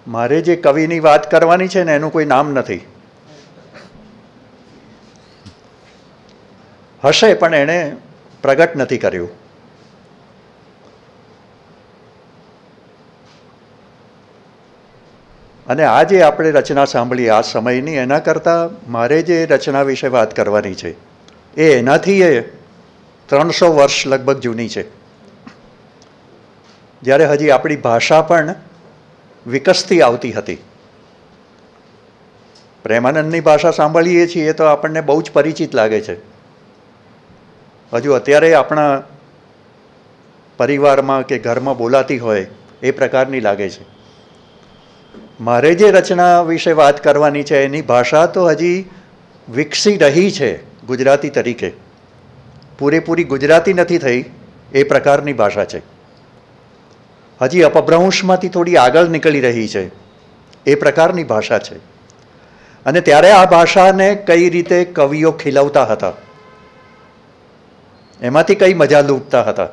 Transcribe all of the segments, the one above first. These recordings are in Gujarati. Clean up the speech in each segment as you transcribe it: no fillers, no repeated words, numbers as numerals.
મારે જે કવિની વાત કરવાની છે ને એનું કોઈ નામ નથી. હશે પણ એણે પ્રગટ નથી કર્યું. અને આ જે આપણે રચના સાંભળી આ સમયની, એના કરતાં મારે જે રચના વિશે વાત કરવાની છે એ એનાથી 300 વર્ષ લગભગ જૂની છે. જ્યારે હજી આપણી ભાષા પણ વિકસતી આવતી હતી. પ્રેમાનંદની ભાષા સાંભળીએ છીએ તો આપણને બહુ જ પરિચિત લાગે છે. હજુ અત્યારે આપણા પરિવારમાં કે ઘરમાં બોલાતી હોય એ પ્રકારની લાગે છે. મારે જે રચના વિશે વાત કરવાની છે એની ભાષા તો હજી વિકસી રહી છે ગુજરાતી તરીકે. પૂરેપૂરી ગુજરાતી નથી થઈ એ પ્રકારની ભાષા છે. હજી અપભ્રંશમાંથી થોડી આગળ નીકળી રહી છે એ પ્રકારની ભાષા છે. અને ત્યારે આ ભાષાને કઈ રીતે કવિઓ ખીલવતા હતા, એમાંથી કઈ મજા લૂંટતા હતા,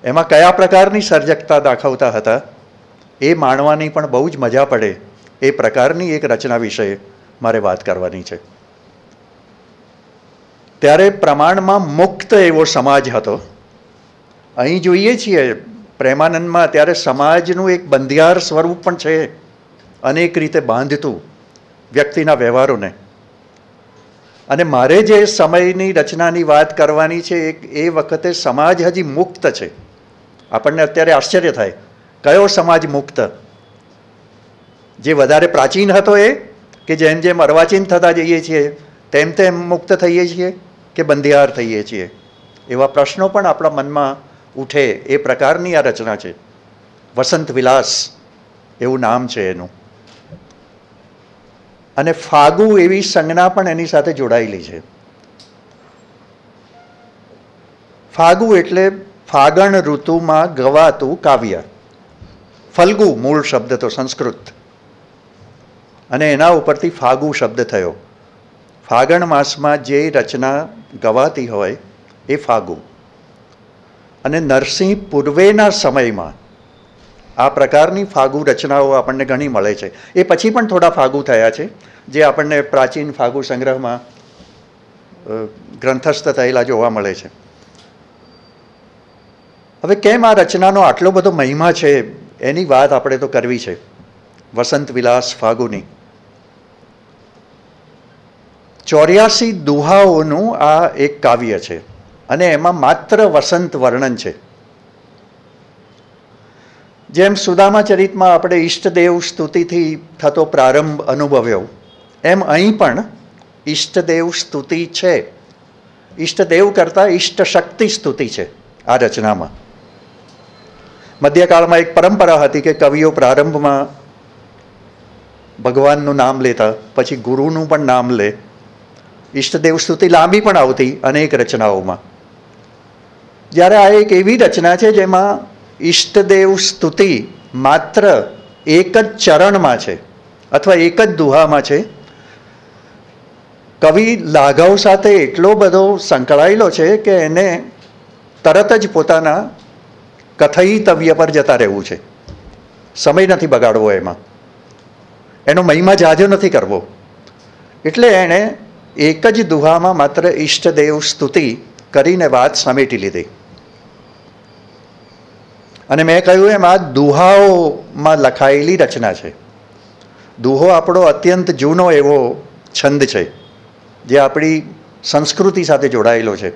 એમાં કયા પ્રકારની સર્જકતા દાખવતા હતા, એ માણવાની પણ બહુ જ મજા પડે એ પ્રકારની એક રચના વિશે મારે વાત કરવાની છે. ત્યારે પ્રમાણમાં મુક્ત એવો સમાજ હતો. અહીં જોઈએ છીએ પ્રેમાનંદમાં ત્યારે સમાજનું એક બંધિયાર સ્વરૂપ પણ છે, અનેક રીતે બાંધતું વ્યક્તિના વ્યવહારોને. અને મારે જે સમયની રચનાની વાત કરવાની છે એ વખતે સમાજ હજી મુક્ત છે. આપણને અત્યારે આશ્ચર્ય થાય, કયો સમાજ મુક્ત? જે વધારે પ્રાચીન હતો એ, કે જેમ જેમ અર્વાચીન થતા જઈએ છીએ તેમ તેમ મુક્ત થઈએ છીએ, કે બંધિયાર થઈએ છીએ? એવા પ્રશ્નો પણ આપણા મનમાં ઉઠે એ પ્રકારની આ રચના છે. વસંત વિલાસ એવું નામ છે એનું. અને ફાગુ એવી સંજ્ઞા પણ એની સાથે જોડાયેલી છે. ફાગુ એટલે ફાગણ ઋતુમાં ગવાતું કાવ્ય. ફલ્ગુ મૂળ શબ્દ તો સંસ્કૃત, અને એના ઉપરથી ફાગુ શબ્દ થયો. ફાગણ માસમાં જે રચના ગવાતી હોય એ ફાગુ. અને નરસિંહ પૂર્વેના સમયમાં આ પ્રકારની ફાગુ રચનાઓ આપણને ઘણી મળે છે. એ પછી પણ થોડા ફાગુ થયા છે જે આપણને પ્રાચીન ફાગુ સંગ્રહમાં ગ્રંથસ્થ થયેલા જોવા મળે છે. હવે કેમ આ રચનાનો આટલો બધો મહિમા છે એની વાત આપણે તો કરવી છે. વસંત વિલાસ ફાગુની 84 દુહાઓનું આ એક કાવ્ય છે અને એમાં માત્ર વસંત વર્ણન છે. જેમ સુદામા ચરિતમાં આપણે ઈષ્ટદેવ સ્તુતિથી થતો પ્રારંભ અનુભવ્યો, એમ અહીં પણ ઈષ્ટદેવ સ્તુતિ છે. ઈષ્ટદેવ કરતાં ઈષ્ટ શક્તિ સ્તુતિ છે આ રચનામાં. મધ્યકાળમાં એક પરંપરા હતી કે કવિઓ પ્રારંભમાં ભગવાનનું નામ લેતા, પછી ગુરુનું પણ નામ લે. ઈષ્ટદેવ સ્તુતિ લાંબી પણ આવતી અનેક રચનાઓમાં. જ્યારે આ એક એવી રચના છે જેમાં ઈષ્ટદેવ સ્તુતિ માત્ર એક જ ચરણમાં છે અથવા એક જ દુહામાં છે. કવિ લાઘવ સાથે એટલો બધો સંકળાયેલો છે કે એને તરત જ પોતાના કથયિતવ્ય પર જતા રહેવું છે. સમય નથી બગાડવો એમાં, એનો મહિમા જાજો નથી કરવો. એટલે એણે એક જ દુહામાં માત્ર ઈષ્ટદેવ સ્તુતિ કરીને વાત સમેટી લીધી. અને મેં કહ્યું એમ આ દુહાઓમાં લખાયેલી રચના છે. દુહો આપણો અત્યંત જૂનો એવો છંદ છે જે આપણી સંસ્કૃતિ સાથે જોડાયેલો છે.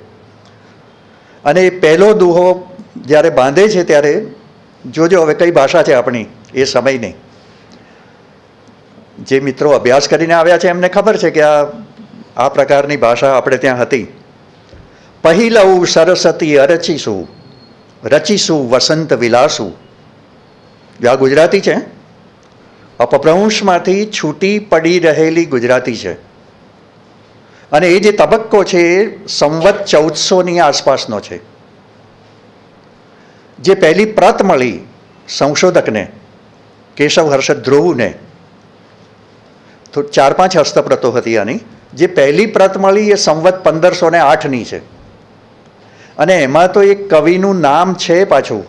અને એ પહેલો દુહો જ્યારે બાંધે છે ત્યારે જોજો હવે કઈ ભાષા છે આપણી એ સમયની. જે મિત્રો અભ્યાસ કરીને આવ્યા છે એમને ખબર છે કે આ પ્રકારની ભાષા આપણે ત્યાં હતી. पहिलऊ सरस्वती અરચીશું રચીશું વસંત વિલાસું. આ ગુજરાતી છે, અપભ્રંશમાંથી છૂટી પડી રહેલી ગુજરાતી છે. અને એ જે તબક્કો છે એ સંવત 1400ની આસપાસનો છે. જે પહેલી પ્રત મળી સંશોધકને કેશવ હર્ષદ ધ્રુવને, તો 4-5 હસ્તપ્રતો હતી આની. જે પહેલી પ્રત મળી એ સંવત 1508ની છે. અને એમાં તો એક કવિનું નામ છે પાછું,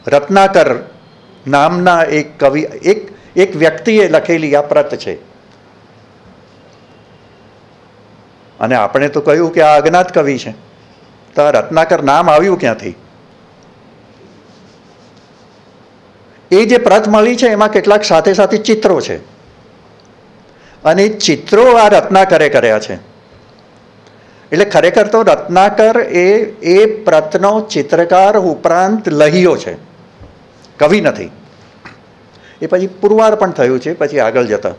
રત્નાકર નામના એક કવિ, એક વ્યક્તિએ લખેલી આ પ્રત છે. અને આપણે તો કહ્યું કે આ અજ્ઞાત કવિ છે, તો આ રત્નાકર નામ આવ્યું ક્યાંથી? એ જે પ્રત મળી છે એમાં કેટલાક સાથે સાથે ચિત્રો છે, અને ચિત્રો આ રત્નાકરે કર્યા છે. એટલે ખરેખર તો રત્નાકર એ પ્રતનો ચિત્રકાર ઉપરાંત લહિયો છે, કવિ નથી. એ પછી પુરવાર પણ થયું છે પછી આગળ જતા.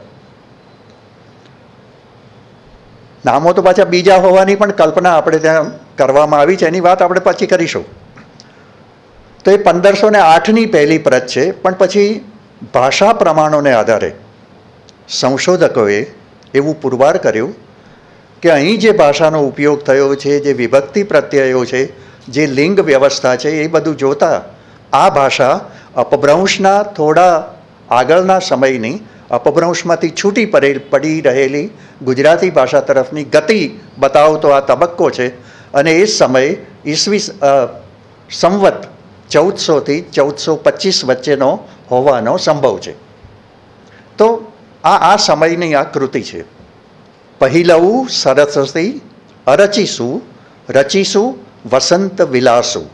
નામો તો પાછા બીજા હોવાની પણ કલ્પના આપણે ત્યાં કરવામાં આવી છે, એની વાત આપણે પછી કરીશું. તો એ 1508ની પહેલી પ્રત છે. પણ પછી ભાષા પ્રમાણોને આધારે સંશોધકોએ એવું પુરવાર કર્યું કે અહીં જે ભાષાનો ઉપયોગ થયો છે, જે વિભક્તિ પ્રત્યયો છે, જે લિંગ વ્યવસ્થા છે, એ બધું જોતા આ ભાષા અપભ્રંશના થોડા આગળના સમયની, અપભ્રંશમાંથી છૂટી પડી રહેલી ગુજરાતી ભાષા તરફની ગતિ બતાવતો આ તબક્કો છે. અને એ સમય ઈસવી સંવત 1400થી 1425 વચ્ચેનો હોવાનો સંભવ છે. તો આ સમયની આ કૃતિ છે. पहिलऊ सरस्वती અરચીશું રચીશું વસંત વિલાસું.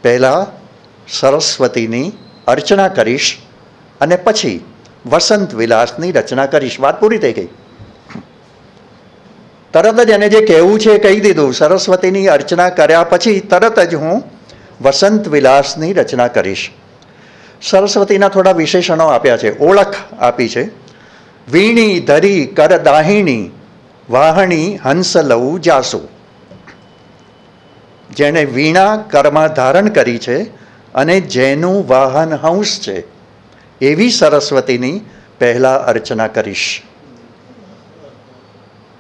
પહેલા સરસ્વતીની અર્ચના કરીશ અને પછી વસંત વિલાસની રચના કરીશ. વાત પૂરી થઈ ગઈ. તરત જ એને જે કહેવું છે કહી દીધું. સરસ્વતીની અર્ચના કર્યા પછી તરત જ હું વસંત વિલાસની રચના કરીશ. સરસ્વતીના થોડા વિશેષણો આપ્યા છે, ઓળખ આપી છે. વીણી ધરી કર દાહિણી વાહણી હંસ લઉ જાસુ. જેણે વીણા કરમાં ધારણ કરી છે અને જેનું વાહન હંસ છે, એવી સરસ્વતીની પહેલા અર્ચના કરીશ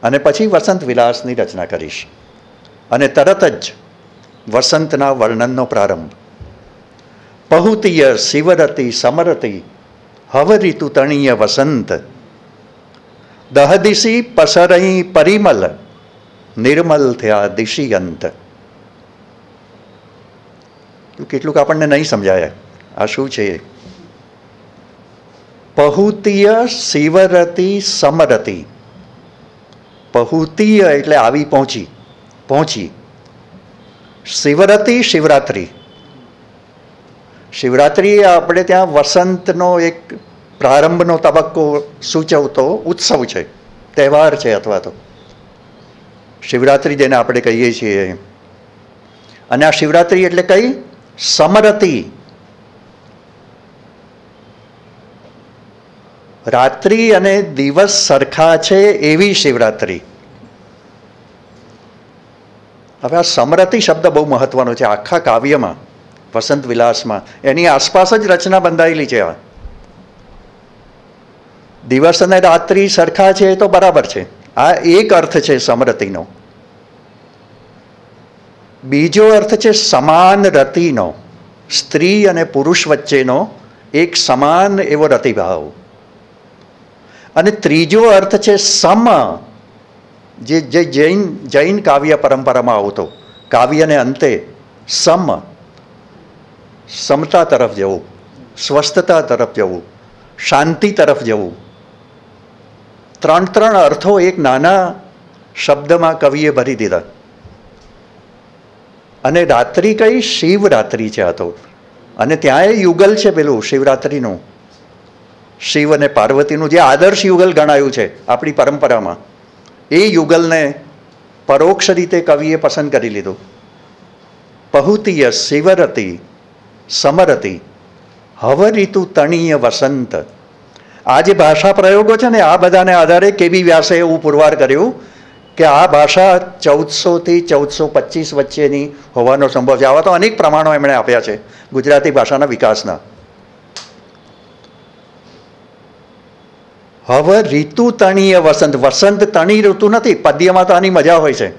અને પછી વસંત વિલાસની રચના કરીશ. અને તરત જ વસંતના વર્ણનનો પ્રારંભ. પહુતીય શિવરતી સમરતી હવ ઋતુ તણીય વસંત દહદિશી પસરઈ પરિમલ નિર્મલ થયા દિશી અંત. કેટલુંક આપણને નહીં સમજાય આ શું છે. પહુતીય શિવરતી સમરતી. પહુતીય એટલે આવી પહોંચી. શિવરતી શિવરાત્રિ. શિવરાત્રિ આપણે ત્યાં વસંતનો એક પ્રારંભનો તબક્કો સૂચવતો ઉત્સવ છે, તહેવાર છે, અથવા તો શિવરાત્રિ જેને આપણે કહીએ છીએ. અને આ શિવરાત્રિ એટલે કઈ? સમરતી. રાત્રિ અને દિવસ સરખા છે એવી શિવરાત્રિ. હવે આ સમરતી શબ્દ બહુ મહત્વનો છે આખા કાવ્યમાં, વસંત વિલાસમાં. એની આસપાસ જ રચના બંધાયેલી છે. આ દિવસ અને રાત્રિ સરખા છે એ તો બરાબર છે, આ એક અર્થ છે સમરતીનો. બીજો અર્થ છે સમાન રતિનો, સ્ત્રી અને પુરુષ વચ્ચેનો એક સમાન એવો રતિભાવ. અને ત્રીજો અર્થ છે સમ, જે જૈન કાવ્ય પરંપરામાં આવતો. કાવ્યને અંતે સમતા તરફ જવું, સ્વસ્થતા તરફ જવું, શાંતિ તરફ જવું. ત્રણ અર્થો એક નાના શબ્દમાં કવિએ ભરી દીધા. અને રાત્રિ કઈ? શિવરાત્રિ છે આ તો. અને ત્યાં એ યુગલ છે પેલું શિવરાત્રિનું, શિવ અને પાર્વતીનું જે આદર્શ યુગલ ગણાયું છે આપણી પરંપરામાં, એ યુગલને પરોક્ષ રીતે કવિએ પસંદ કરી લીધું. પહુતીય શિવરતી સમરતી હવ ઋતુ તણીય વસંત. આ જે ભાષા પ્રયોગો છે ને, આ બધાને આધારે કેબી વ્યાસે એવું પુરવાર કર્યું કે આ ભાષા 1400 થી 1425 વચ્ચેની હોવાનો સંભવ છે. આવા તો અનેક પ્રમાણો એમણે આપ્યા છે ગુજરાતી ભાષાના વિકાસના. હવે ઋતુ તણીય વસંત, વસંત તણી ઋતુ નથી. પદ્યમાં તો આની મજા હોય છે.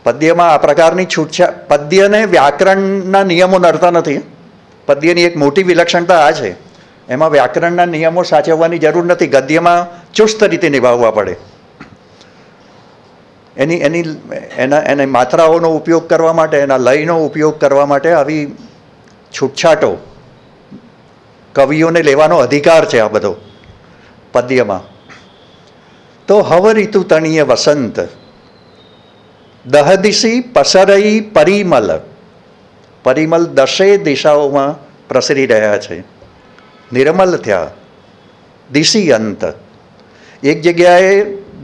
પદ્યમાં આ પ્રકારની છૂટછાટ, પદ્યને વ્યાકરણના નિયમો નડતા નથી. પદ્યની એક મોટી વિલક્ષણતા આ છે, એમાં વ્યાકરણના નિયમો સાચવવાની જરૂર નથી. ગદ્યમાં ચુસ્ત રીતે નિભાવવા પડે. એને માત્રાઓનો ઉપયોગ કરવા માટે, એના લયનો ઉપયોગ કરવા માટે આવી છૂટછાટો કવિઓને લેવાનો અધિકાર છે આ બધો પદ્યમાં. તો હવ ઋતુ તણીય વસંત, દહદિશી પસરઈ પરિમલ. પરિમલ દશે દિશાઓમાં પ્રસરી રહ્યા છે. નિર્મલ થયા, દિશી અંત. એક જગ્યાએ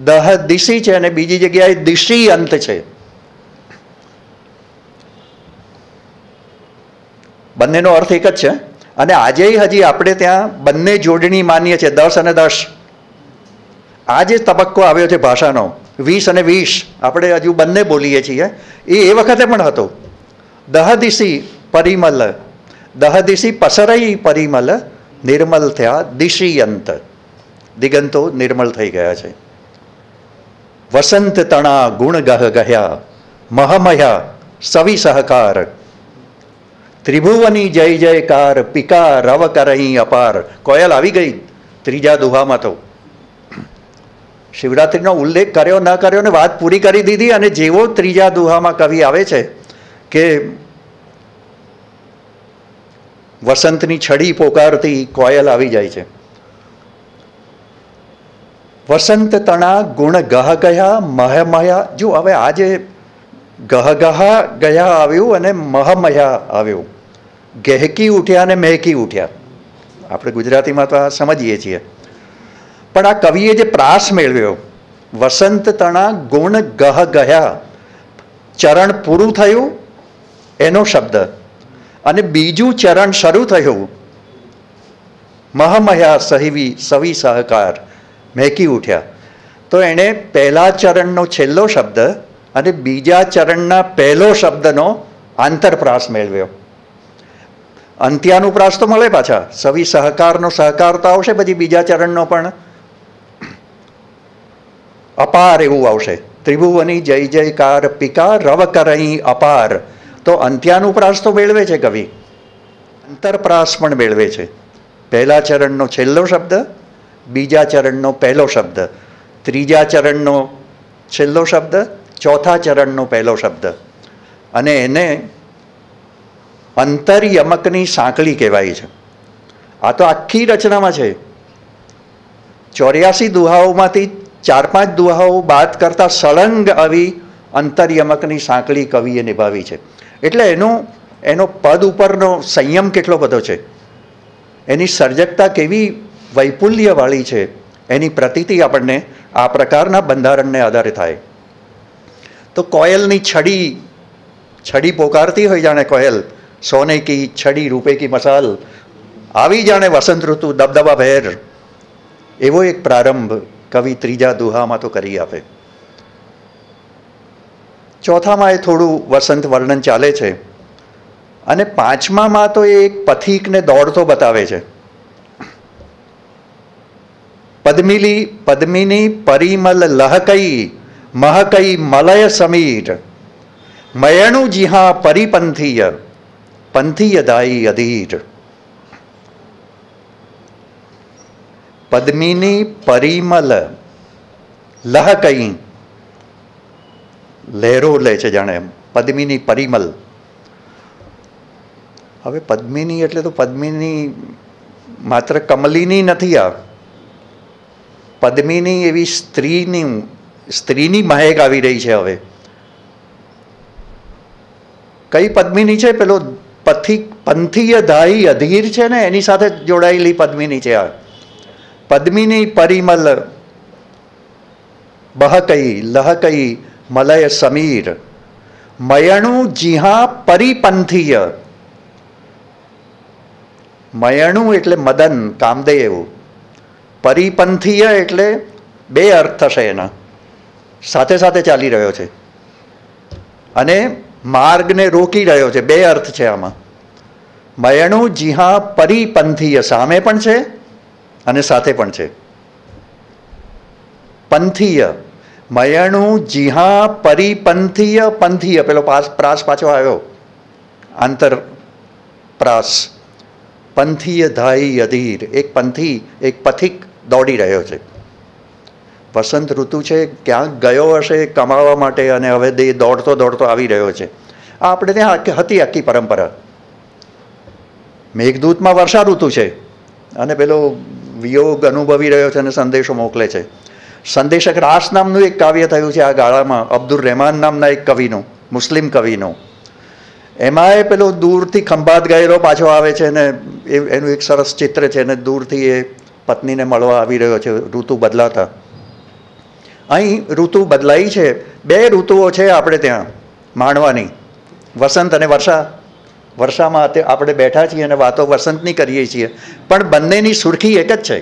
દહ દિશી છે અને બીજી જગ્યાએ દિશી અંત છે. બંનેનો અર્થ એક જ છે. અને આજે હજી આપણે ત્યાં બંને જોડણી માનીએ છીએ, 10 અને 10. આ જે તબક્કો આવ્યો છે ભાષાનો, 20 અને 20, આપણે હજુ બંને બોલીએ છીએ. એ વખતે પણ હતો. દહદિશી પરિમલ, દહદિશી પસરઈ પરિમલ, નિર્મલ થયા દિશી અંત. દિગંતો નિર્મળ થઈ ગયા છે. વસંત તણા ગુણ ગહ ગયા, મહમયા સવિ સહકાર. ત્રિભુવની જય જયકાર, પિકા રવ કરઈ અપાર. કોયલ આવી ગઈ ત્રીજા દુહામાં. તો શિવરાત્રિનો ઉલ્લેખ કર્યો ન કર્યો ને વાત પૂરી કરી દીધી. અને જેવો ત્રીજા દુહામાં કવિ આવે છે કે વસંતની છડી પોકારતી કોયલ આવી જાય છે. વસંત તણા ગુણ ગહ ગયા, મહમયા. જો હવે આજે ગહ ગયા આવ્યું અને મહમયા આવ્યું. ગહેકી ઉઠ્યા અને મહેકી ઉઠ્યા. આપણે ગુજરાતીમાં તો આ સમજીએ છીએ. પણ આ કવિએ જે પ્રાસ મેળવ્યો, વસંત તણા ગુણ ગહ ગયા, ચરણ પૂરું થયું એનો શબ્દ, અને બીજું ચરણ શરૂ થયું મહમયા સવિ સહકાર, મહેકી ઉઠ્યા. તો એણે પહેલા ચરણનો છેલ્લો શબ્દ અને બીજા ચરણના પહેલો શબ્દનો આંતરપ્રાસ મેળવ્યો. અંત્યાનુપ્રાસ તો મળે પાછા. સવિ સહકારનો સહકાર તો આવશે, પછી બીજા ચરણનો પણ અપાર એવું આવશે. ત્રિભુવની જય જયકાર, પિકા રવ કરઈ અપાર. તો અંત્યાનુપ્રાસ તો મેળવે છે કવિ, અંતરપ્રાસ પણ મેળવે છે. પહેલા ચરણનો છેલ્લો શબ્દ, બીજા ચરણનો પહેલો શબ્દ, ત્રીજા ચરણનો છેલ્લો શબ્દ, ચોથા ચરણનો પહેલો શબ્દ. અને એને અંતરયમકની સાંકળી કહેવાય છે. આ તો આખી રચનામાં છે. 84 દુહાઓમાંથી 4-5 દુહાઓ બાદ કરતા સળંગ આવી અંતરયમકની સાંકળી કવિએ નિભાવી છે. એટલે એનો પદ ઉપરનો સંયમ કેટલો બધો છે, એની સર્જકતા કેવી વૈપુલ્યવાળી છે, એની પ્રતીતિ આપણને આ પ્રકારના બંધારણને આધારે થાય. તો કોયલની છડી પોકારતી હોય, જાણે કોયલ સોને કી છડી રૂપે કી મસાલ, આવી જાણે વસંત ઋતુ દબદબા ભેર. એવો એક પ્રારંભ કવિ ત્રીજા દુહામાં તો કરી આપે. ચોથામાં એ થોડું વસંત વર્ણન ચાલે છે. અને પાંચમામાં તો એ એક પથિકને દોડતો બતાવે છે. પદ્મિની પરિમલ લહકઈ, મહકઈ મલય સમીર. મયણુ જીહા પરિપંથીય, પંથીય દાયી અધીર. પદ્મિની પરિમલ લહકઈ, લહેરો લે છે જાણે એમ. પદ્મિની પરિમલ. હવે પદ્મિની એટલે તો પદ્મિની માત્ર કમલિની નથી. આ પદ્મિની એવી સ્ત્રીની મહેક આવી રહી છે. હવે કઈ પદ્મિની છે? પેલો પંથીય દાયી અધીર છે ને, એની સાથે જોડાયેલી પદ્મિની છે આ. પદ્મિની પરિમલ બહકઈ લહકઈ મલય સમીર. મયણુ જીહા પરિપંથીય. મયણુ એટલે મદન, કામદેવ. પરિપંથીય એટલે બે અર્થ થશે એના. સાથે સાથે ચાલી રહ્યો છે અને માર્ગને રોકી રહ્યો છે. બે અર્થ છે આમાં. મયણું જીહા પરિપંથીય, સામે પણ છે અને સાથે પણ છે. પંથીય, મયણું જીહા પરિપંથીય, પંથીય પેલો પ્રાસ પાછો આવ્યો, આંતર પ્રાસ. પંથીય ધાઈ અધીર, એક પંથી એક પથિક દોડી રહ્યો છે. વસંત ઋતુ છે, ક્યાંક ગયો હશે કમાવા માટે અને હવે દોડતો દોડતો આવી રહ્યો છે. આ આપણે ત્યાં હતી આખી પરંપરા. મેઘદૂતમાં વર્ષા ઋતુ છે અને પેલો વિયોગ અનુભવી રહ્યો છે અને સંદેશો મોકલે છે. સંદેશક રાસ નામનું એક કાવ્ય થયું છે આ ગાળામાં, અબ્દુલ રહેમાન નામના એક કવિનું, મુસ્લિમ કવિનું. એમાંય પેલો દૂરથી ખંભાત ગયેલો પાછો આવે છે ને એનું એક સરસ ચિત્ર છે ને દૂરથી એ પત્નીને મળવા આવી રહ્યો છે ઋતુ બદલાતા. અહીં ઋતુ બદલાઈ છે. બે ઋતુઓ છે આપણે ત્યાં માણવાની, વસંત અને વર્ષા. વર્ષામાં આપણે બેઠા છીએ અને વાતો વસંતની કરીએ છીએ, પણ બંનેની સુરખી એક જ છે.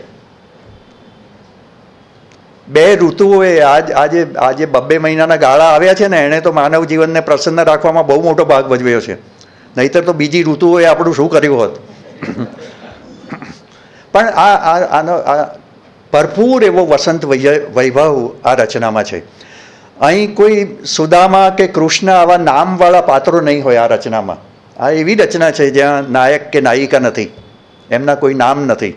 બે ઋતુઓએ આજે 2 મહિનાના ગાળા આવ્યા છે ને, એણે તો માનવ જીવનને પ્રસન્ન રાખવામાં બહુ મોટો ભાગ ભજવ્યો છે. નહીંતર તો બીજી ઋતુઓએ આપણું શું કર્યું હોત. પણ આનો ભરપૂર એવો વસંત વૈભવ આ રચનામાં છે. અહીં કોઈ સુદામા કે કૃષ્ણ આવા નામવાળા પાત્રો નહીં હોય આ રચનામાં. આ એવી રચના છે જ્યાં નાયક કે નાયિકા નથી, એમના કોઈ નામ નથી.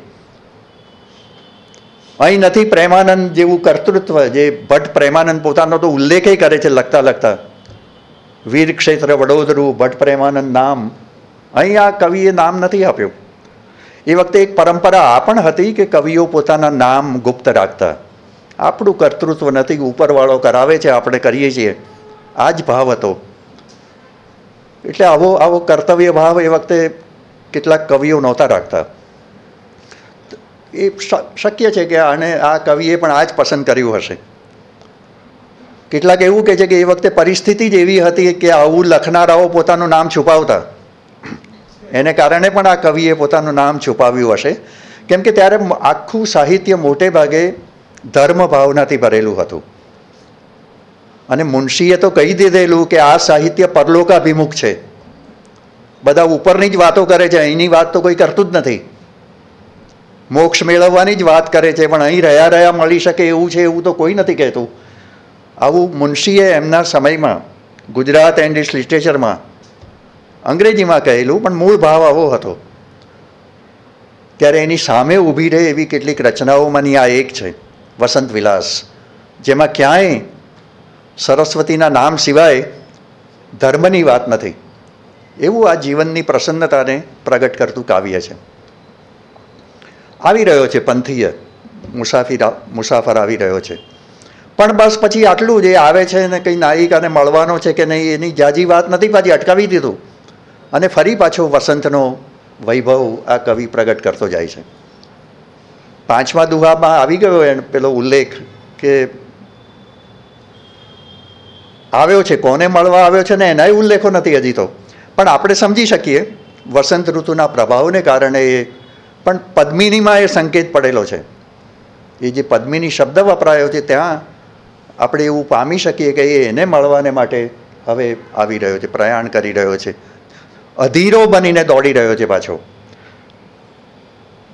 અહીં નથી પ્રેમાનંદ જેવું કર્તૃત્વ, જે ભટ્ટ પ્રેમાનંદ પોતાનો તો ઉલ્લેખ કરે છે લખતા લખતા, વીર ક્ષેત્ર વડોદરું ભટ્ટ પ્રેમાનંદ નામ. અહીં આ કવિએ નામ નથી આપ્યું. એ વખતે એક પરંપરા આ પણ હતી કે કવિઓ પોતાના નામ ગુપ્ત રાખતા. આપણું કર્તૃત્વ નથી, ઉપરવાળો કરાવે છે, આપણે કરીએ છીએ, આ જ ભાવ હતો. એટલે આવો કર્તવ્ય ભાવ એ વખતે કેટલાક કવિઓ નહોતા રાખતા. એ શક્ય છે કે આ કવિએ પણ આ જ પસંદ કર્યું હશે. કેટલાક એવું કહે છે કે એ વખતે પરિસ્થિતિ જ એવી હતી કે આવું લખનારાઓ પોતાનું નામ છુપાવતા, એને કારણે પણ આ કવિએ પોતાનું નામ છુપાવ્યું હશે. કેમ કે ત્યારે આખું સાહિત્ય મોટે ભાગે ધર્મ ભાવનાથી ભરેલું હતું અને મુનશીએ તો કહી દીધેલું કે આ સાહિત્ય પરલોકાભિમુખ છે. બધા ઉપરની જ વાતો કરે છે, અહીંની વાત તો કોઈ કરતું જ નથી. મોક્ષ મેળવવાની જ વાત કરે છે, પણ અહીં રહ્યા મળી શકે એવું છે એવું તો કોઈ નથી કહેતું. આવું મુનશીએ એમના સમયમાં ગુજરાત એન્ડ ઇટ્સ લિટરેચરમાં અંગ્રેજીમાં કહેલું, પણ મૂળ ભાવ આવો હતો. ત્યારે એની સામે ઊભી રહે એવી કેટલીક રચનાઓમાંની આ એક છે, વસંત વિલાસ, જેમાં ક્યાંય સરસ્વતીના નામ સિવાય ધર્મની વાત નથી. એવું આ જીવનની પ્રસન્નતાને પ્રગટ કરતું કાવ્ય છે. આવી રહ્યો છે પંથીય, મુસાફર આવી રહ્યો છે, પણ બસ પછી આટલું જ. એ આવે છે ને કંઈ નાયિકાને મળવાનો છે કે નહીં એની જાજી વાત નથી, પાછી અટકાવી દીધું અને ફરી પાછો વસંતનો વૈભવ આ કવિ પ્રગટ કરતો જાય છે. 5મા દુહામાં આવી ગયો એને પેલો ઉલ્લેખ કે આવ્યો છે, કોને મળવા આવ્યો છે ને એનાય ઉલ્લેખો નથી હજી તો, પણ આપણે સમજી શકીએ વસંત ઋતુના પ્રભાવને કારણે. પણ પદ્મિનીમાં એ સંકેત પડેલો છે. એ જે પદ્મિની શબ્દ વપરાયો છે ત્યાં આપણે એવું પામી શકીએ કે એ એને મળવાને માટે હવે આવી રહ્યો છે, પ્રયાણ કરી રહ્યો છે, અધીરો બનીને દોડી રહ્યો છે પાછો.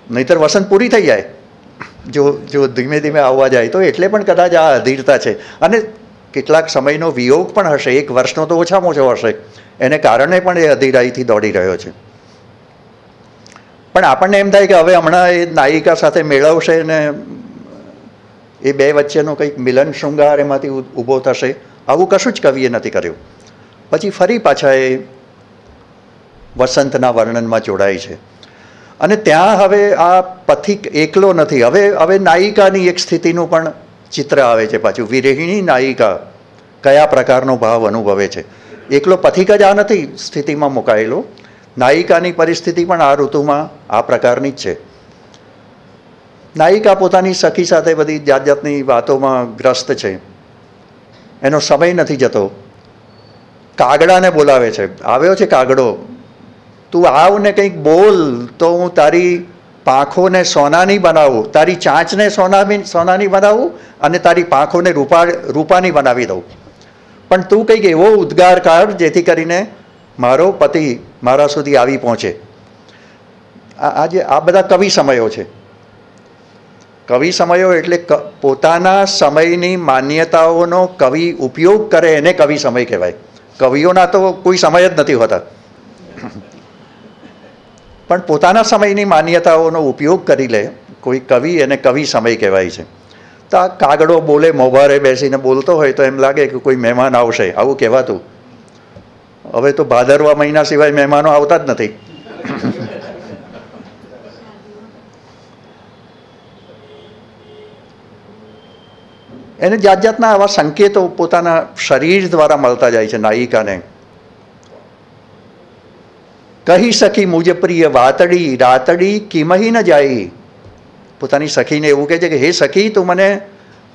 નહીંતર વસંત પૂરી થઈ જાય જો ધીમે ધીમે આવવા જાય તો. એટલે પણ કદાચ આ અધીરતા છે અને કેટલાક સમયનો વિયોગ પણ હશે, 1 વર્ષનો તો ઓછામાં ઓછો હશે, એને કારણે પણ એ અધીરાઈથી દોડી રહ્યો છે. પણ આપણને એમ થાય કે હવે હમણાં એ નાયિકા સાથે મેળવશે ને એ બે વચ્ચેનો કંઈક મિલન શૃંગાર એમાંથી ઊભો થશે. આવું કશું જ કવિએ નથી કર્યું. પછી ફરી પાછા એ વસંતના વર્ણનમાં જોડાય છે અને ત્યાં હવે આ પથિક એકલો નથી. હવે નાયિકાની એક સ્થિતિનું પણ ચિત્ર આવે છે પાછું. વિરહિણી નાયિકા કયા પ્રકારનો ભાવ અનુભવે છે. એકલો પથિક જ આ નથી સ્થિતિમાં મુકાયેલો, નાયિકાની પરિસ્થિતિ પણ આ ઋતુમાં આ પ્રકારની જ છે. નાયિકા પોતાની સખી સાથે બધી જાત જાતની વાતોમાં ગ્રસ્ત છે, એનો સમય નથી જતો. કાગડાને બોલાવે છે, આવ્યો છે કાગડો, તું આવ ને કંઈક બોલ તો હું તારી પાંખોને સોનાની બનાવું, તારી ચાંચને સોનાની બનાવું અને તારી પાંખોને રૂપાની બનાવી દઉં, પણ તું કંઈક એવો ઉદ્ગાર કાઢ જેથી કરીને મારો પતિ મારા સુધી આવી પહોંચે. આજે આ બધા કવિ સમયો છે. કવિ સમયો એટલે પોતાના સમયની માન્યતાઓનો કવિ ઉપયોગ કરે એને કવિ સમય કહેવાય. કવિઓના તો કોઈ સમય જ નથી હોતા, પણ પોતાના સમયની માન્યતાઓનો ઉપયોગ કરી લે કોઈ કવિ, એને કવિ સમય કહેવાય છે. તો આ કાગડો બોલે મોભારે બેસીને બોલતો હોય તો એમ લાગે કે કોઈ મહેમાન આવશે, આવું કહેવાતું. હવે તો ભાદરવા મહિના સિવાય મહેમાનો આવતા જ નથી. એને જાત જાતના આવા સંકેતો પોતાના શરીર દ્વારા મળતા જાય છે નાયિકાને. કહી સખી મુજ પ્રિય વાતડી રાતડી કિમહી ન જાય. પોતાની સખીને એવું કહે છે કે હે સખી, તું મને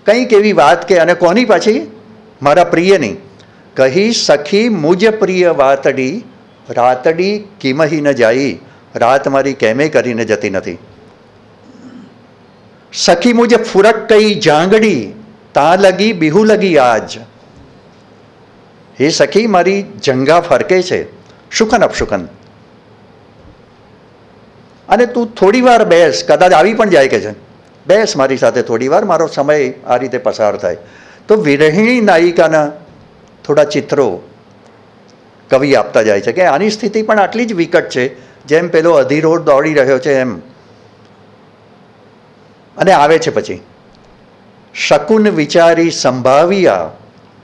કંઈક એવી વાત કે, અને કોની પાછી? મારા પ્રિયની. કહી સખી મુજ પ્રિય વાતડી રાતડી કિમહી ન જાય. રાત મારી કેમે કરીને જતી નથી. સખી મુજ ફુરક કઈ જાંગડી તા લગી બિહુ લગી આજ. હે સખી, મારી જંગા ફરકે છે શુકન અપશુકન, અને તું થોડી વાર બેસ, કદાચ આવી પણ જાય કે છે, બેસ મારી સાથે થોડી વાર, મારો સમય આ રીતે પસાર થાય. તો વિરહિણી નાયિકાના થોડા ચિત્રો કવિ આપતા જાય છે કે આની સ્થિતિ પણ આટલી જ વિકટ છે જેમ પેલો અધીરો દોડી રહ્યો છે એમ. અને આવે છે પછી, શકુન વિચારી સંભાવ્યા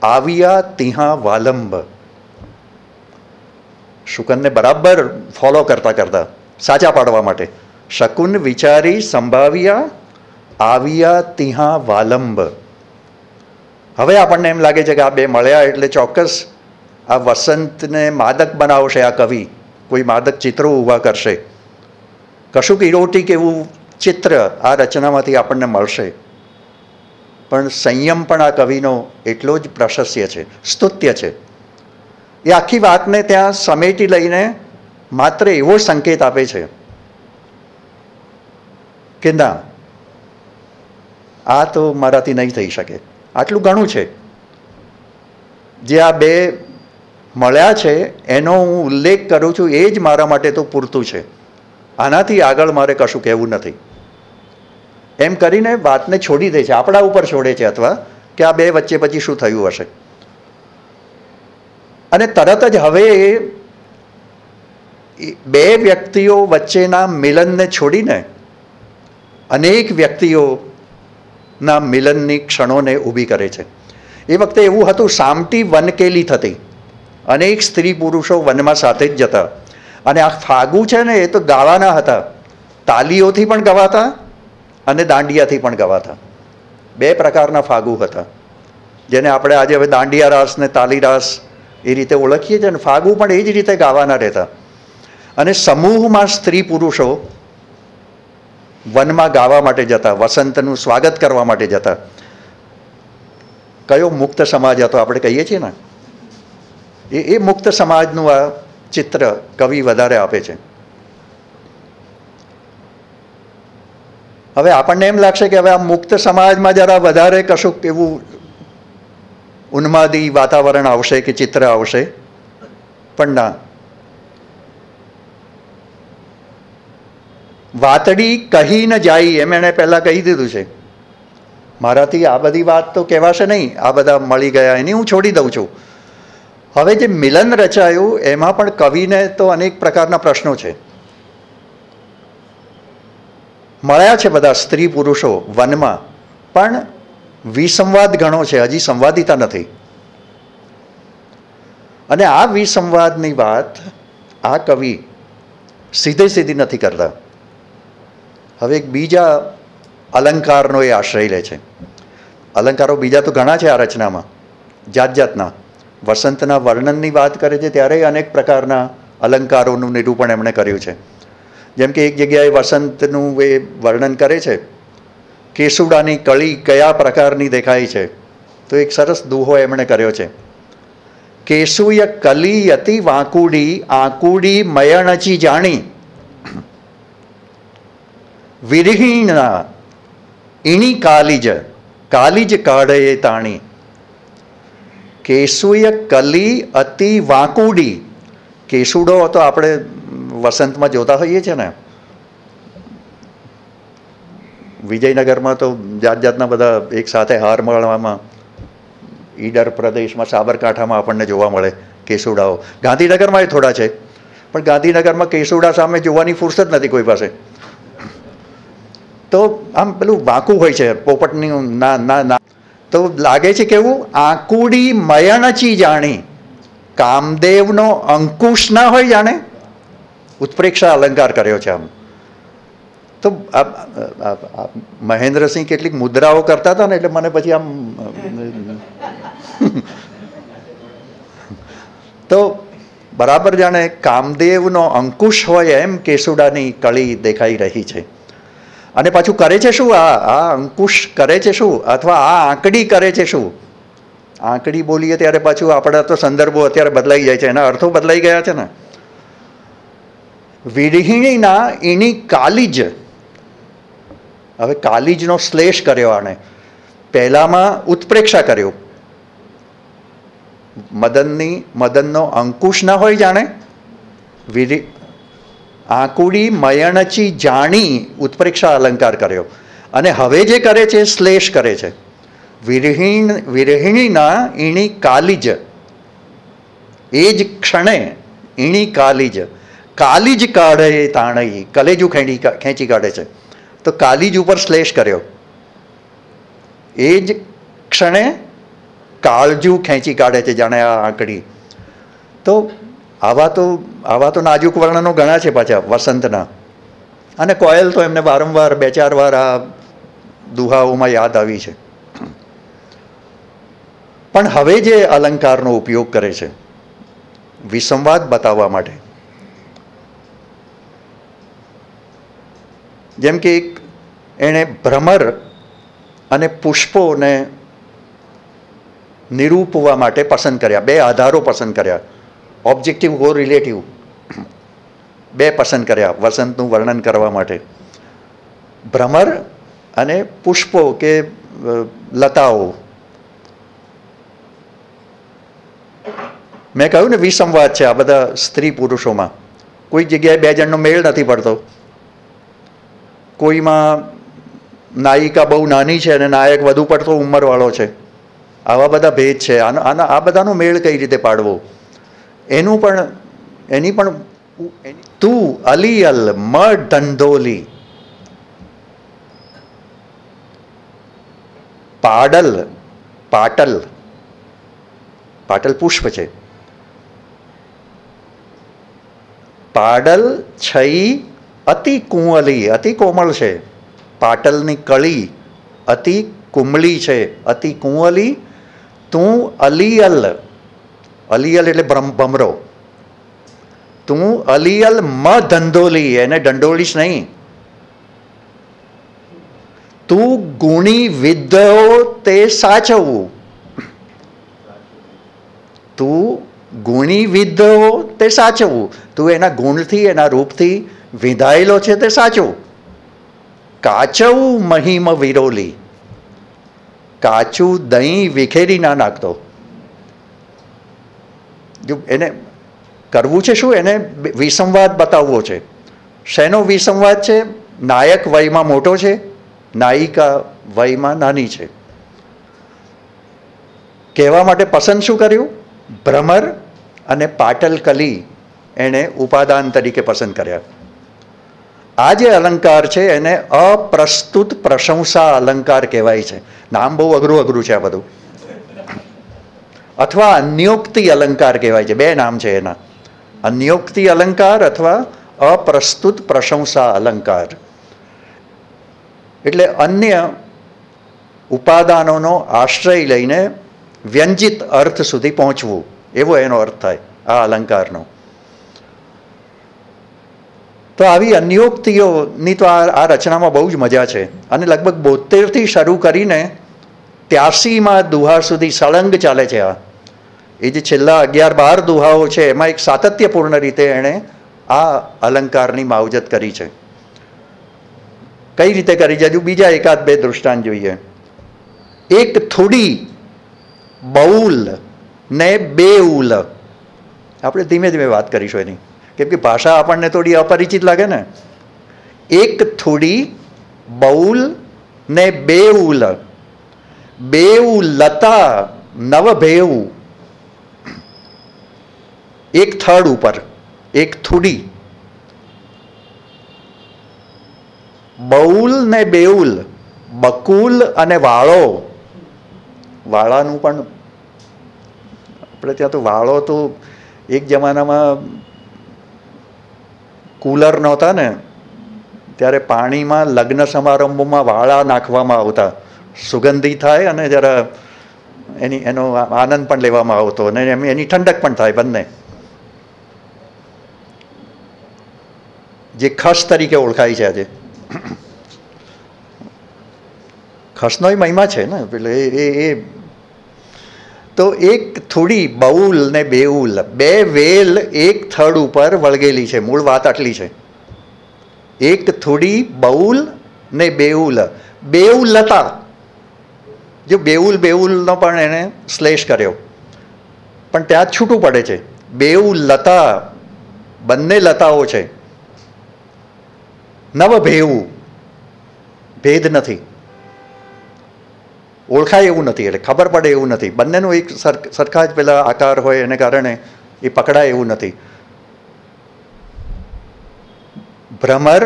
આવ્યા તિહા વાલંબ. શુકનને બરાબર ફોલો કરતા કરતા સાચા પાડવા માટે, શકુન વિચારી સંભાવ્યા આવ્યા તિહા વાલંબ. હવે આપણને એમ લાગે છે કે આ બે મળ્યા એટલે ચોક્કસ આ વસંતને માદક બનાવશે આ કવિ, કોઈ માદક ચિત્રો ઊભા કરશે, કશુંક ઇરોટિક એવું ચિત્ર આ રચનામાંથી આપણને મળશે. પણ સંયમ પણ આ કવિનો એટલો જ પ્રશસ્ય છે, સ્તુત્ય છે. એ આખી વાતને ત્યાં સમેટી લઈને માત્ર એવો સંકેત આપે છે કે ના, આ તો મારાથી નહીં થઈ શકે. આટલું ઘણું છે. જે આ બે મળ્યા છે એનો હું ઉલ્લેખ કરું છું, એ જ મારા માટે તો પૂરતું છે. આનાથી આગળ મારે કશું કહેવું નથી. એમ કરીને વાતને છોડી દે છે, આપણા ઉપર છોડે છે, અથવા કે આ બે વચ્ચે પછી શું થયું હશે. અને તરત જ હવે બે વ્યક્તિઓ વચ્ચેના મિલનને છોડીને અનેક વ્યક્તિઓના મિલનની ક્ષણોને ઊભી કરે છે. એ વખતે એવું હતું, સામટી વનકેલી થતી, અનેક સ્ત્રી પુરુષો વનમાં સાથે જ જતા. અને આ ફાગુ છે ને એ તો ગાવાના હતા, તાલીઓથી પણ ગવાતા અને દાંડિયાથી પણ ગવાતા. બે પ્રકારના ફાગુ હતા, જેને આપણે આજે હવે દાંડિયા રાસ ને તાલી રાસ એ રીતે ઓળખીએ છીએ, ને ફાગુ પણ એ જ રીતે ગાવાના રહેતા. અને સમૂહમાં સ્ત્રી પુરુષો વનમાં ગાવા માટે જતા, વસંતનું સ્વાગત કરવા માટે જતા. કયો મુક્ત સમાજ હતો આપણે કહીએ છીએ ને, એ મુક્ત સમાજનું આ ચિત્ર કવિ વધારે આપે છે. હવે આપણને એમ લાગશે કે હવે આ મુક્ત સમાજમાં જરા વધારે કશુંક એવું ઉન્માદી વાતાવરણ આવશે કે ચિત્ર આવશે, પણ ના. વાતડી કહી ન જાય એમ એણે પહેલાં કહી દીધું છે. મારાથી આ બધી વાત તો કહેવાશે નહીં, આ બધા મળી ગયા એની હું છોડી દઉં છું. હવે જે મિલન રચાયું એમાં પણ કવિને તો અનેક પ્રકારના પ્રશ્નો છે. મળ્યા છે બધા સ્ત્રી પુરુષો વનમાં, પણ વિસંવાદ ઘણો છે, હજી સંવાદિતા નથી. અને આ વિસંવાદની વાત આ કવિ સીધી નથી કરતા. હવે એક બીજા અલંકારનો એ આશ્રય લે છે. અલંકારો બીજા તો ઘણા છે આ રચનામાં, જાત જાતના. વસંતના વર્ણનની વાત કરે છે ત્યારે અનેક પ્રકારના અલંકારોનું નિરૂપણ એમણે કર્યું છે. જેમ કે એક જગ્યાએ વસંતનું એ વર્ણન કરે છે, કેસુડાની કળી કયા પ્રકારની દેખાય છે, તો એક સરસ દુહો એમણે કર્યો છે. કેસુય કલી અતિ વાંકુડી આંકુડી મયણચી જાણી. વિરહીણા ઈણી કાલીજ, કાલીજ કાઢે તાણી, કેસુય કલી અતિ વાંકુડી. કેસુડો તો આપણે વસંતમાં જોતા હોઈએ છીએ ને, વિજયનગરમાં તો જાત જાતના બધા એક સાથે હાર મળવામાં, ઈડર પ્રદેશમાં સાબરકાંઠામાં આપણને જોવા મળે કેસુડાઓ. ગાંધીનગરમાં એ થોડા છે, પણ ગાંધીનગરમાં કેસુડા સામે જોવાની ફુરસત નથી કોઈ પાસે. તો આમ પેલું વાંકું હોય છે પોપટની ના ના ના, તો લાગે છે કેવું, આંકુડી મયણચી જાણી, કામદેવનો અંકુશ ના હોય જાણે. ઉત્પ્રેક્ષા અલંકાર કર્યો છે આમ. તો મહેન્દ્રસિંહ કેટલીક મુદ્રાઓ કરતા હતા ને, એટલે મને પછી આમ તો બરાબર જાણે કામદેવનો અંકુશ હોય એમ કેસુડાની કળી દેખાઈ રહી છે. અને પાછું કરે છે શું, આ અંકુશ કરે છે શું, અથવા આ આંકડી કરે છે શું. આંકડી બોલીએ ત્યારે પાછું આપણા તો સંદર્ભો અત્યારે બદલાઈ જાય છે, એના અર્થો બદલાઈ ગયા છે ને. વિરહિણીના ઈણી કાલીજ, હવે કાલીજનો શ્લેષ કર્યો આને. પહેલામાં ઉત્પ્રેક્ષા કર્યો, મદનનો અંકુશ ના હોય જાણે. આંકુડી મયણચી જાણી, ઉત્પ્રેક્ષા અલંકાર કર્યો. અને હવે જે કરે છે શ્લેષ કરે છે. વિરહિણીના ઈણી કાલીજ, એ જ ક્ષણે ઈણી કાલીજ, કાલીજ કાઢે તાણઈ, કલેજું ખેંચી કાઢે છે. તો કાલીજ ઉપર શ્લેષ કર્યો, એ જ ક્ષણે કાળજું ખેંચી કાઢે છે જાણે આ આંકડી. તો આવા તો નાજુક વર્ણનો ઘણા છે પાછા વસંતના. અને કોયલ તો એમને વારંવાર 2-4 વાર આ દુહાઓમાં યાદ આવી છે. પણ હવે જે અલંકારનો ઉપયોગ કરે છે વિસંવાદ બતાવવા માટે, જેમ કે એણે ભ્રમર અને પુષ્પોને નિરૂપવા માટે પસંદ કર્યા, 2 આધારો પસંદ કર્યા, ઓબ્જેક્ટિવ કો રિલેટિવ 2 પસંદ કર્યા વસંતનું વર્ણન કરવા માટે. ભ્રમર અને પુષ્પો કે લતાઓ. મેં કહ્યું ને વિસંવાદ છે આ બધા સ્ત્રી પુરુષોમાં. કોઈ જગ્યાએ 2 જણનો મેળ નથી પડતો. કોઈમાં નાયિકા બહુ નાની છે અને નાયક વધુ પડતો ઉંમરવાળો છે. આવા બધા ભેદ છે. આ બધાનો મેળ કઈ રીતે પાડવો, એની પણ તું અલિયલ મ ધંધોલી, પાટલ પુષ્પ છે. પાડલ છઈ અતિ કુંવલી, અતિ કોમળ છે. પાટલની કળી અતિ કુમળી છે, અતિ કુંવલી. તું અલિયલ, અલિયલ એટલે ભમરો. તું અલિયલ મ ધંધોલી, એને દંડોળીશ નહીં. તું ગુણી વિદ્યો તે સાચવવું, તું ગુણી વિદ્યો તે સાચવવું. તું એના ગુણથી એના રૂપથી વિંધાયેલો છે તે સાચવું. કાચવું મહિમ વિરોલી, કાચું દહીં વિખેરી ના નાખતો. જો એને કરવું છે શું, એને વિસંવાદ બતાવવો છે. શેનો વિસંવાદ છે? નાયક વયમાં મોટો છે, નાયિકા વયમાં નાની છે. કહેવા માટે પસંદ શું કર્યું? ભ્રમર અને પાટલ કલી એણે ઉપાદાન તરીકે પસંદ કર્યા. આ જે અલંકાર છે એને અપ્રસ્તુત પ્રશંસા અલંકાર કહેવાય છે. નામ બહુ અઘરું છે આ બધું. અથવા અન્યોક્તિ અલંકાર કહેવાય છે. 2 નામ છે એના, અન્યોક્તિ અલંકાર અથવા અપ્રસ્તુત પ્રશંસા અલંકાર. એટલે અન્ય ઉપાદાનોનો આશ્રય લઈને વ્યંજિત અર્થ સુધી પહોંચવું, એવો એનો અર્થ થાય આ અલંકારનો. તો આવી અન્યોક્તિઓની તો આ રચનામાં બહુ જ મજા છે. અને લગભગ 72થી શરૂ કરીને 83માં દુહા સુધી સળંગ ચાલે છે. એ જે છેલ્લા 11-12 દુહાઓ છે એમાં એક સાતત્યપૂર્ણ રીતે એણે આ અલંકારની માવજત કરી છે. કઈ રીતે કરી છે? હજુ બીજા એકાદ બે દૃષ્ટાંત જોઈએ. એક થોડી બઉલ ને બેઉલ. આપણે ધીમે ધીમે વાત કરીશું એની, કેમ કે ભાષા આપણને થોડી અપરિચિત લાગે ને. એક થોડી બઉલ ને બેઉલ. બેઉ લતા નવ ભેઉ. એક થડ ઉપર એક થોડી. બઉલ ને બેઉલ, બકુલ અને વાળો. વાળાનું પણ આપણે ત્યાં તો વાળો તો એક જમાનામાં કુલર નહોતા ને ત્યારે પાણીમાં લગ્ન સમારંભોમાં વાળા નાખવામાં આવતા, સુગંધી થાય અને જરા એનો આનંદ પણ લેવામાં આવતો અને એની ઠંડક પણ થાય બંને. જે ખસ તરીકે ઓળખાય છે આજે. ખસનોય મહિમા છે ને, એટલે એ તો એક થોડી બઉલ ને બેઉલ, બે વેલ એક થડ ઉપર વળગેલી છે. મૂળ વાત આટલી છે. એક થોડી બઉલ ને બેઉલ. બેઉ લતા, જો બેઉલ બેઉલનો પણ એને શ્લેષ કર્યો, પણ ત્યાં જ છૂટું પડે છે. બેઉ લતા, બંને લતાઓ છે. નવ ભેવું, ભેદ નથી, ઓળખાય એવું નથી, એટલે ખબર પડે એવું નથી. બંનેનું એક સરખા જ પેલા આકાર હોય એને કારણે એ પકડાય એવું નથી. ભ્રમર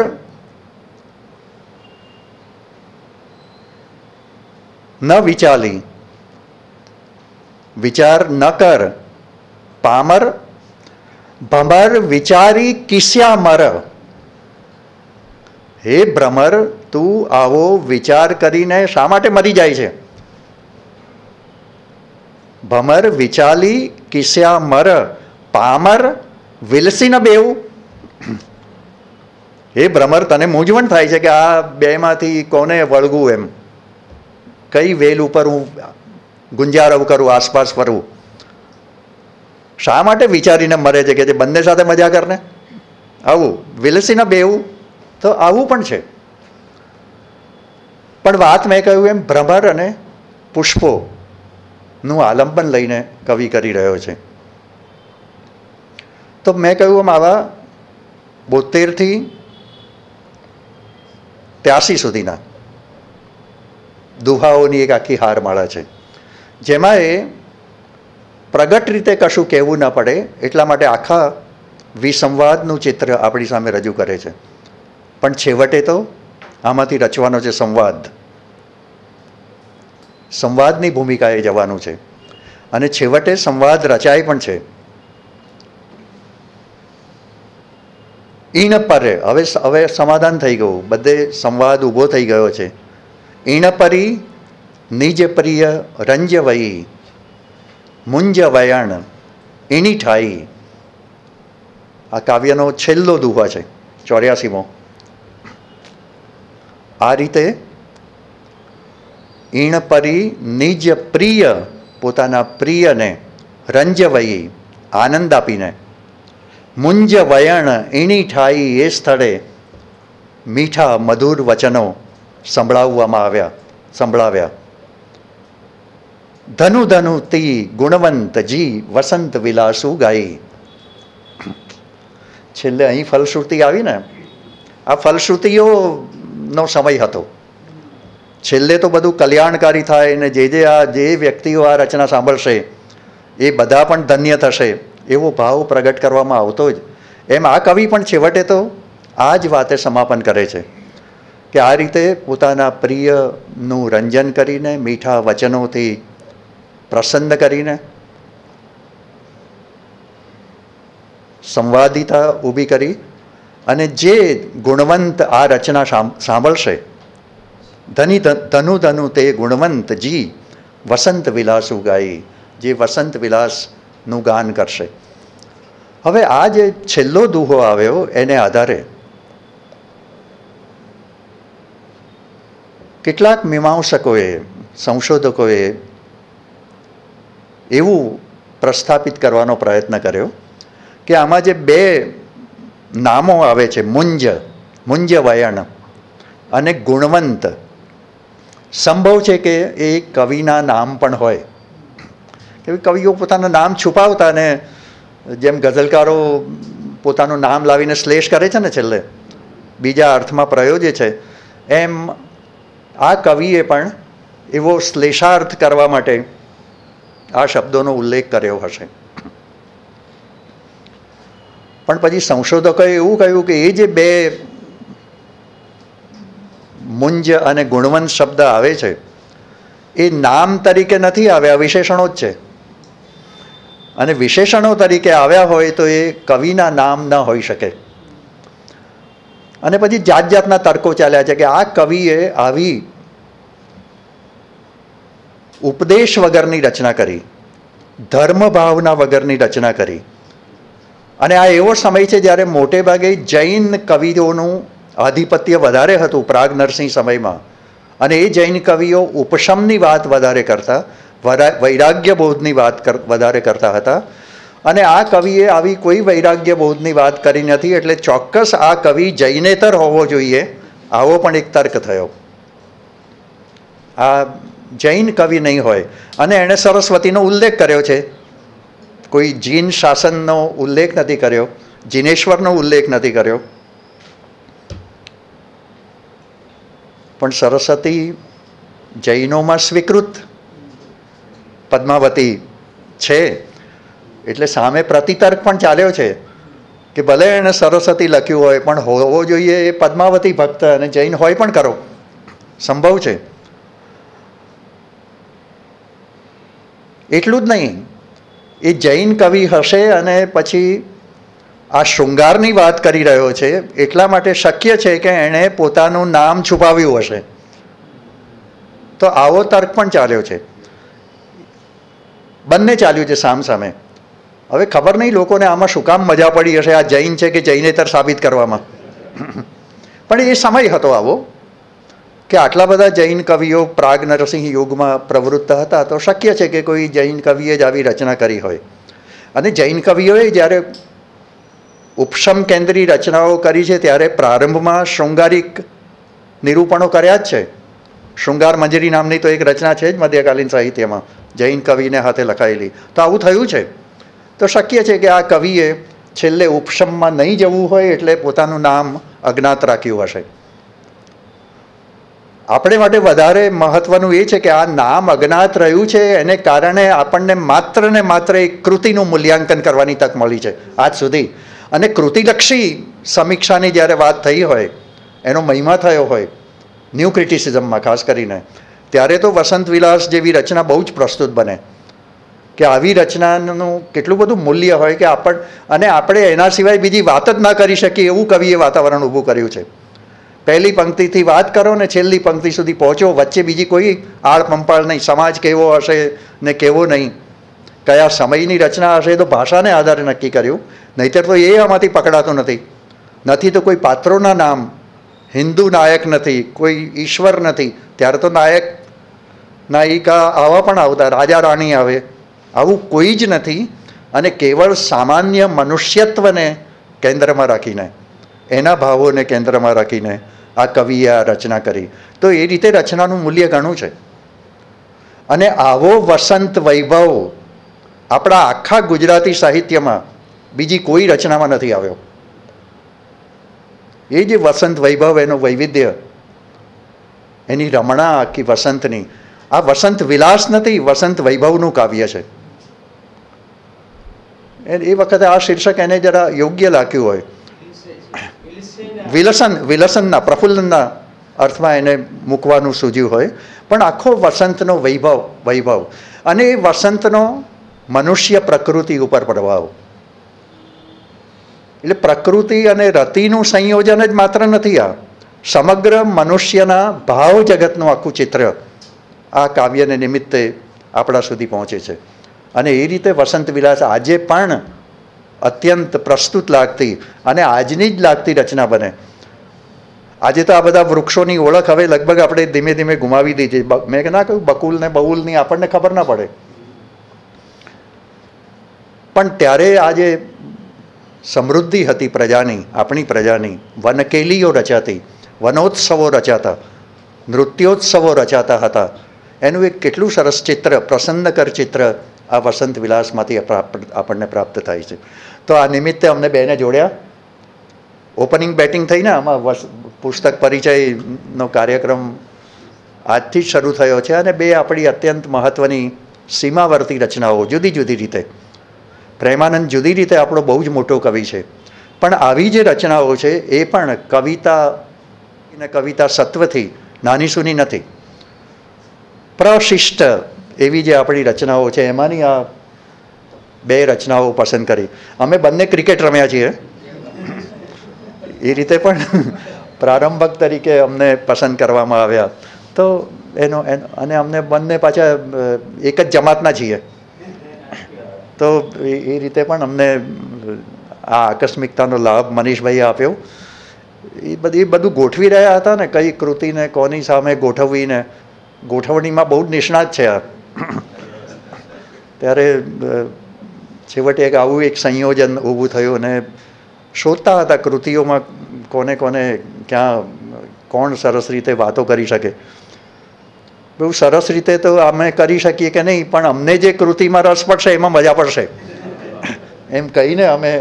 ન વિચાલી, વિચાર ન કર. પામર ભમર વિચારી કિસ્યા મર. હે ભ્રમર, તું આવો વિચાર કરીને શા માટે મરી જાય છે? ભમર વિચાલી કિસ્યા મર. પામર વિલસી ન બેવું. હે ભ્રમર, તને મૂંઝવણ થાય છે કે આ બેમાંથી કોને વળગું એમ, કઈ વેલ ઉપર હું ગુંજારવ કરું, આસપાસ ફરવું. શા માટે વિચારીને મરે છે કે જે બંને સાથે મજા કરને? આવું વિલસી ન બેવું તો આવું પણ છે. પણ વાત મેં કહ્યું એમ ભ્રમર અને પુષ્પોનું આલંબન લઈને કવિ કરી રહ્યો છે. તો મેં કહ્યું એમ આવા 72 થી 83 સુધીના દુહાઓની એક આખી હારમાળા છે, જેમાં એ પ્રગટ રીતે કશું કહેવું ન પડે એટલા માટે આખા વિસંવાદનું ચિત્ર આપણી સામે રજૂ કરે છે. પણ છેવટે તો આમાંથી રચવાનો છે સંવાદ. સંવાદની ભૂમિકાએ જવાનું છે અને છેવટે સંવાદ રચાય પણ છે. ઈણ પરે, હવે સમાધાન થઈ ગયું, બધે સંવાદ ઊભો થઈ ગયો છે. ઈણ પરી નિજ પ્રિય રંજવઈ, મુંજ વયણ ઈણી ઠાઈ. આ કાવ્યનો છેલ્લો દુહો છે, 84મો. આ રીતે ઈણ પરી નિજ પ્રિય, પોતાના પ્રિયને રંજવઈ, આનંદ આપીને, મુંજ વયણ ઈણી ઠાઈ, એ સ્થળે મીઠા મધુર વચનો સંભળાવ્યા. ધનુ ધનુ તી ગુણવંત જી, વસંત વિલાસુ ગાઈ. છેલ્લે અહીં ફલશ્રુતિ આવી ને, આ ફલશ્રુતિઓનો સમય હતો. છેલ્લે તો બધું કલ્યાણકારી થાય ને જે વ્યક્તિઓ આ રચના સાંભળશે એ બધા પણ ધન્ય થશે એવો ભાવ પ્રગટ કરવામાં આવતો જ. એમ આ કવિ પણ છેવટે તો આ જ વાતે સમાપન કરે છે કે આ રીતે પોતાના પ્રિયનું રંજન કરીને, મીઠા વચનોથી પ્રસન્ન કરીને, સંવાદિતા ઊભી કરી, અને જે ગુણવંત આ રચના સાંભળશે, ધનુ ધનુ તે ગુણવંત જી, વસંત વિલાસુ ગાઈ, જે વસંત વિલાસનું ગાન કરશે. હવે આ જે છેલ્લો દુહો આવ્યો એને આધારે કેટલાક મીમાંસકોએ, સંશોધકોએ એવું પ્રસ્થાપિત કરવાનો પ્રયત્ન કર્યો કે આમાં જે બે નામો આવે છે, મુંજ વયણ, અને ગુણવંત સંભવ છે કે એ કવિના નામ પણ હોય. કે કવિઓ પોતાનું નામ છુપાવતા ને જેમ ગઝલકારો પોતાનું નામ લાવીને શ્લેષ કરે છે ને છેલ્લે બીજા અર્થમાં પ્રયોજે છે, એમ આ કવિએ પણ એવો શ્લેષાર્થ કરવા માટે આ શબ્દોનો ઉલ્લેખ કર્યો હશે. પણ પછી સંશોધકોએ એવું કહ્યું કે એ જે બે મુંજ અને ગુણવંત શબ્દ આવે છે એ નામ તરીકે નથી આવ્યા, વિશેષણો જ છે. અને વિશેષણો તરીકે આવ્યા હોય તો એ કવિના નામ ન હોઈ શકે. અને પછી જાત જાતના તર્કો ચાલ્યા છે કે આ કવિએ આવી ઉપદેશ વગરની રચના કરી, ધર્મ ભાવના વગરની રચના કરી. અને આ એવો સમય છે જ્યારે મોટે ભાગે જૈન કવિઓનું આધિપત્ય વધારે હતું પ્રાગ નરસિંહ સમયમાં. અને એ જૈન કવિઓ ઉપશમની વાત વધારે કરતા, વૈરાગ્ય બોધની વાત વધારે કરતા હતા. અને આ કવિએ આવી કોઈ વૈરાગ્ય બોધની વાત કરી નથી, એટલે ચોક્કસ આ કવિ જૈનેતર હોવો જોઈએ, આવો પણ એક તર્ક થયો. આ જૈન કવિ નહીં હોય. અને એણે સરસ્વતીનો ઉલ્લેખ કર્યો છે, કોઈ જીન શાસનનો ઉલ્લેખ નથી કર્યો, જીનેશ્વરનો ઉલ્લેખ નથી કર્યો. પણ સરસ્વતી જૈનોમાં સ્વીકૃત પદ્માવતી છે, એટલે સામે પ્રતિતર્ક પણ ચાલ્યો છે કે ભલે એણે સરસ્વતી લખ્યું હોય પણ હોવો જોઈએ એ પદ્માવતી ભક્ત અને જૈન હોય પણ કરો, સંભવ છે. એટલું જ નહીં, એ જૈન કવિ હશે અને પછી આ શૃંગારની વાત કરી રહ્યો છે એટલા માટે શક્ય છે કે એણે પોતાનું નામ છુપાવ્યું હશે. તો આવો તર્ક પણ ચાલ્યો છે. બંને ચાલ્યું છે સામસામે. હવે ખબર નહીં લોકોને આમાં શું કામ મજા પડી હશે, આ જૈન છે કે જૈનેતર સાબિત કરવામાં. પણ એ સમય હતો આવો કે આટલા બધા જૈન કવિઓ પ્રાગ નરસિંહ યુગમાં પ્રવૃત્ત હતા, તો શક્ય છે કે કોઈ જૈન કવિએ જ આવી રચના કરી હોય. અને જૈન કવિઓએ જ્યારે ઉપશમ કેન્દ્રી રચનાઓ કરી છે ત્યારે પ્રારંભમાં શૃંગારિક નિરૂપણો કર્યા જ છે. શૃંગાર મંજરી નામની તો એક રચના છે જ મધ્યકાલીન સાહિત્યમાં, જૈન કવિને હાથે લખાયેલી. તો આવું થયું છે. તો શક્ય છે કે આ કવિએ છેલ્લે ઉપશમમાં નહીં જવું હોય એટલે પોતાનું નામ અજ્ઞાત રાખ્યું હશે. આપણે માટે વધારે મહત્વનું એ છે કે આ નામ અજ્ઞાત રહ્યું છે એને કારણે આપણને માત્ર ને માત્ર એક કૃતિનું મૂલ્યાંકન કરવાની તક મળી છે આજ સુધી. અને કૃતિલક્ષી સમીક્ષાની જ્યારે વાત થઈ હોય, એનો મહિમા થયો હોય ન્યૂ ક્રિટિસિઝમમાં ખાસ કરીને, ત્યારે તો વસંત વિલાસ જેવી રચના બહુ જ પ્રસ્તુત બને કે આવી રચનાનું કેટલું બધું મૂલ્ય હોય કે આપણે એના સિવાય બીજી વાત જ ના કરી શકીએ એવું કવિએ વાતાવરણ ઊભું કર્યું છે. પહેલી પંક્તિથી વાત કરો ને છેલ્લી પંક્તિ સુધી પહોંચો, વચ્ચે બીજી કોઈ આળ પંપાળ નહીં. સમાજ કેવો હશે ને કેવો નહીં, કયા સમયની રચના હશે તો ભાષાને આધારે નક્કી કર્યું, નહીંતર તો એ આમાંથી પકડાતું નથી. તો કોઈ પાત્રોના નામ, હિન્દુ નાયક નથી, કોઈ ઈશ્વર નથી, ત્યારે તો નાયક નાયિકા આવા પણ આવતા, રાજા રાણી આવે, આવું કોઈ જ નથી. અને કેવળ સામાન્ય મનુષ્યત્વને કેન્દ્રમાં રાખીને, એના ભાવોને કેન્દ્રમાં રાખીને આ કવિએ આ રચના કરી. તો એ રીતે રચનાનું મૂલ્ય ઘણું છે. અને આવો વસંત વૈભવ આપણા આખા ગુજરાતી સાહિત્યમાં બીજી કોઈ રચનામાં નથી આવ્યો. એ જે વસંત વૈભવ, એનો વૈવિધ્ય, એની રમણા આખી વસંતની, આ વસંત વિલાસ નથી, વસંત વૈભવનું કાવ્ય છે. એ વખતે આ શીર્ષક એને જરા યોગ્ય લાગ્યું હોય. વિલસનના, પ્રફુલ્લનના અર્થમાં એને મૂકવાનું સૂઝ્યું હોય. પણ આખો વસંતનો વૈભવ અને એ વસંતનો મનુષ્ય પ્રકૃતિ ઉપર પ્રભાવ. એટલે પ્રકૃતિ અને રતિનું સંયોજન જ માત્ર નથી, આ સમગ્ર મનુષ્યના ભાવ જગતનું આખું ચિત્ર આ કાવ્યને નિમિત્તે આપણા સુધી પહોંચે છે. અને એ રીતે વસંત વિલાસ આજે પણ અત્યંત પ્રસ્તુત લાગતી અને આજની જ લાગતી રચના બને. આજે તો આ બધા વૃક્ષોની ઓળખ હવે લગભગ આપણે ધીમે ધીમે ગુમાવી દીધી. મેં ના કહ્યું બકુલ ને બહુલની આપણને ખબર ના પડે, પણ ત્યારે આજે સમૃદ્ધિ હતી પ્રજાની, આપણી પ્રજાની, વનકેલીઓ રચાતી, વનોત્સવો રચાતા, નૃત્યોત્સવો રચાતા હતા. એનું એક કેટલું સરસ ચિત્ર, પ્રસન્નકર ચિત્ર આ વસંત વિલાસમાંથી આપણને પ્રાપ્ત થાય છે. તો આ નિમિત્તે અમને બેને જોડ્યા. ઓપનિંગ બેટિંગ થઈને આમાં પુસ્તક પરિચયનો કાર્યક્રમ આજથી જ શરૂ થયો છે અને બે આપણી અત્યંત મહત્ત્વની સીમાવર્તી રચનાઓ જુદી જુદી રીતે. પ્રેમાનંદ જુદી રીતે આપણો બહુ જ મોટો કવિ છે, પણ આવી જે રચનાઓ છે એ પણ કવિતા સત્વથી નાની સૂની નથી. પ્રશિષ્ટ એવી જે આપણી રચનાઓ છે એમાંની આ બે રચનાઓ પસંદ કરી. અમે બંને ક્રિકેટ રમ્યા છીએ, એ રીતે પણ પ્રારંભક તરીકે અમને પસંદ કરવામાં આવ્યા. તો અને અમને બંને પાછા એક જ જમાતના છીએ, તો એ રીતે પણ અમને આ આકસ્મિકતાનો લાભ મનીષભાઈએ આપ્યો. એ બધું ગોઠવી રહ્યા હતા ને, કઈ કૃતિને કોની સામે ગોઠવવીને, ગોઠવણીમાં બહુ જ નિષ્ણાત છે આ. ત્યારે છેવટે આવું એક સંયોજન ઊભું થયું અને શોધતા હતા કૃતિઓમાં કોને ક્યાં કોણ સરસ રીતે વાતો કરી શકે. બહુ સરસ રીતે તો અમે કરી શકીએ કે નહીં, પણ અમને જે કૃતિમાં રસ પડશે એમાં મજા પડશે એમ કહીને અમે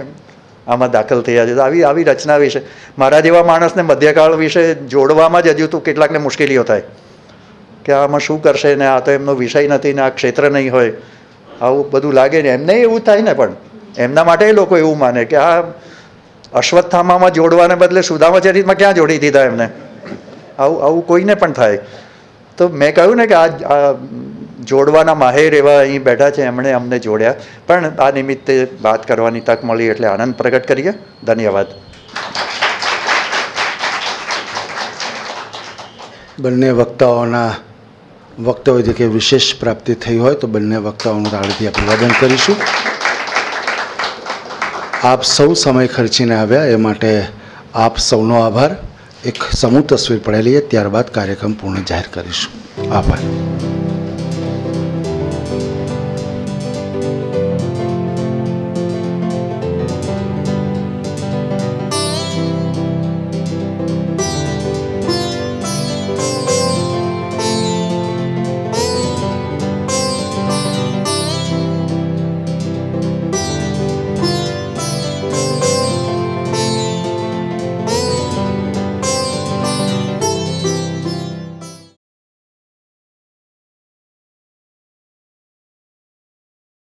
આમાં દાખલ થયા છે. આવી રચના વિશે, મારા જેવા માણસને મધ્યકાળ વિશે જોડવામાં જ હજુ તો કેટલાકને મુશ્કેલીઓ થાય કે આમાં શું કરશે ને, આ તો એમનો વિષય નથી ને, આ ક્ષેત્ર નહીં હોય, આવું બધું લાગે ને. એમને એવું થાય ને, પણ એમના માટે એ લોકો એવું માને કે આ અશ્વત્થામામાં જોડવાને બદલે સુદામાચરિતમાં ક્યાં જોડી દીધા એમને. આવું કોઈને પણ થાય. તો મેં કહ્યું ને કે આ જોડવાના માહેર એવા અહીં બેઠા છે, એમણે અમને જોડ્યા. પણ આ નિમિત્તે વાત કરવાની તક મળી એટલે આનંદ પ્રગટ કરીએ. ધન્યવાદ. બંને વક્તાઓના વક્તવ્યથી કે વિશેષ પ્રાપ્તિ થઈ હોય તો બંને વક્તાઓનું તાળીથી અભિવાદન કરીશું. આપ સૌ સમય ખર્ચીને આવ્યા એ માટે આપ સૌનો આભાર. એક સમૂહ તસવીર પડાવી લઈએ, ત્યારબાદ કાર્યક્રમ પૂર્ણ જાહેર કરીશું. આભાર.